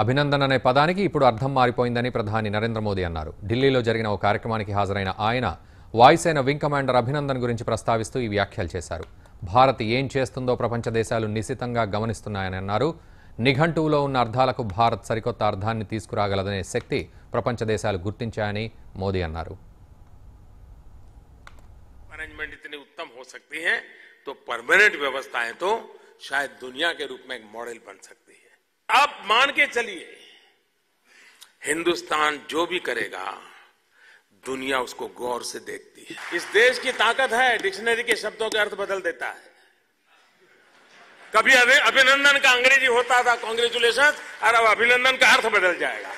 అభినందన అనే పదానికి ఇప్పుడు అర్థం మారిపోయిందని ప్రధాని నరేంద్ర మోదీ అన్నారు. ఢిల్లీలో జరిగిన ఓ కార్యక్రమానికి హాజరైన ఆయన వాయుసేన వింగ్ కమాండర్ అభినందన్ గురించి ప్రస్తావిస్తూ ఈ వ్యాఖ్యలు చేశారు. భారత్ ఏం చేస్తుందో ప్రపంచ దేశాలు నిశితంగా గమనిస్తున్నాయని అన్నారు. నిఘంటువులో ఉన్న అర్థాలకు భారత్ సరికొత్త అర్థాన్ని తీసుకురాగలదనే శక్తి ప్రపంచ దేశాలు గుర్తించాయని మోదీ అన్నారు. मैनेजमेंट इतनी उत्तम हो सकती है तो परमानेंट व्यवस्थाएं तो शायद दुनिया के रूप में एक मॉडल बन सकती है। आप मान के चलिए, हिंदुस्तान जो भी करेगा दुनिया उसको गौर से देखती है। इस देश की ताकत है, डिक्शनरी के शब्दों के अर्थ बदल देता है। कभी अभिनंदन का अंग्रेजी होता था कांग्रेचुलेशन, और अब अभिनंदन का अर्थ बदल जाएगा।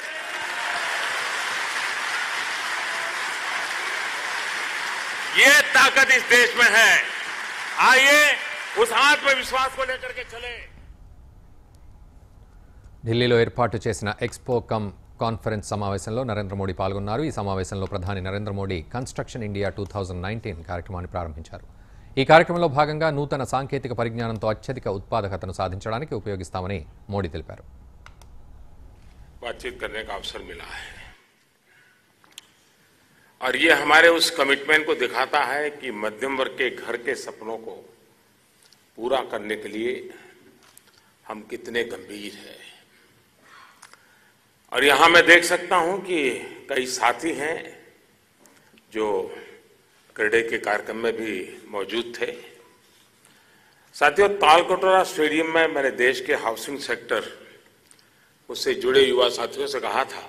ये ताकत इस देश में है। आइए उस आत्मविश्वास को लेकर के चले। ఢిల్లీలో ఏర్పాటు చేసిన ఎక్స్పో కమ్ కాన్ఫరెన్స్ సమావేశంలో నరేంద్ర మోడీ పాల్గొన్నారు. ఈ సమావేశంలో ప్రధాని నరేంద్ర మోడీ కన్స్ట్రక్షన్ ఇండియా 2019 కార్యక్రమాన్ని ప్రారంభించారు. ఈ కార్యక్రమంలో భాగంగా నూతన సాంకేతిక పరిజ్ఞానంతో అత్యధిక ఉత్పాదకతను సాధించడానికి ఉపయోగిస్తామని మోడీ తెలిపారు. बातचीत करने का अवसर मिला है और ये हमारे उस कमिटमेंट को दिखाता है कि मध्यम वर्ग के घर के सपनों को पूरा करने के लिए हम कितने गंभीर हैं। और यहां मैं देख सकता हूं कि कई साथी हैं जो क्रेडे के कार्यक्रम में भी मौजूद थे। साथियों, तालकटोरा स्टेडियम में मैंने देश के हाउसिंग सेक्टर उससे जुड़े युवा साथियों से कहा था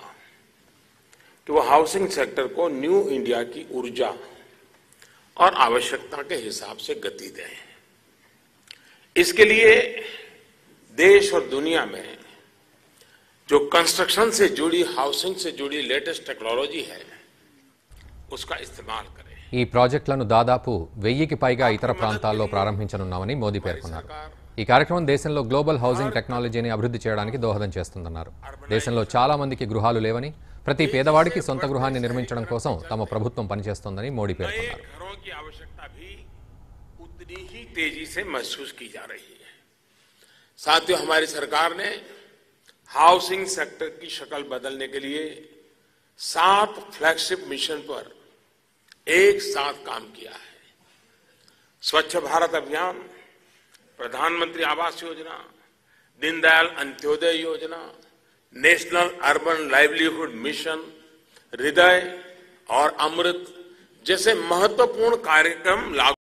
कि वो हाउसिंग सेक्टर को न्यू इंडिया की ऊर्जा और आवश्यकता के हिसाब से गति दें। इसके लिए देश और दुनिया में जो कंस्ट्रक्शन से जुड़ी, हाउसिंग से जुड़ी लेटेस्ट टेक्नोलॉजी है उसका इस्तेमाल करें. ఈ ప్రాజెక్టులను దాదాపు 1000కి పైగా ఇతర ప్రాంతాల్లో ప్రారంభించనున్నామని మోదీ పేర్కొన్నారు. ఈ కార్యక్రమం దేశంలో గ్లోబల్ హౌసింగ్ టెక్నాలజీని అభివృద్ధి చేయడానికి దోహదం చేస్తుందన్నారు. దేశంలో చాలా మందికి గృహాలు లేవని, ప్రతి పేదవాడికి సొంత గృహాన్ని నిర్మించడం కోసం తమ ప్రభుత్వం పనిచేస్తోందని మోడీ పేర్కొన్నారు. तेजी से महसूस की जा रही है। साथियों, हमारी सरकार ने हाउसिंग सेक्टर की शक्ल बदलने के लिए 7 फ्लैगशिप मिशन पर एक साथ काम किया है। स्वच्छ भारत अभियान, प्रधानमंत्री आवास योजना, दीनदयाल अंत्योदय योजना, नेशनल अर्बन लाइवलीहुड मिशन, हृदय और अमृत जैसे महत्वपूर्ण कार्यक्रम लागू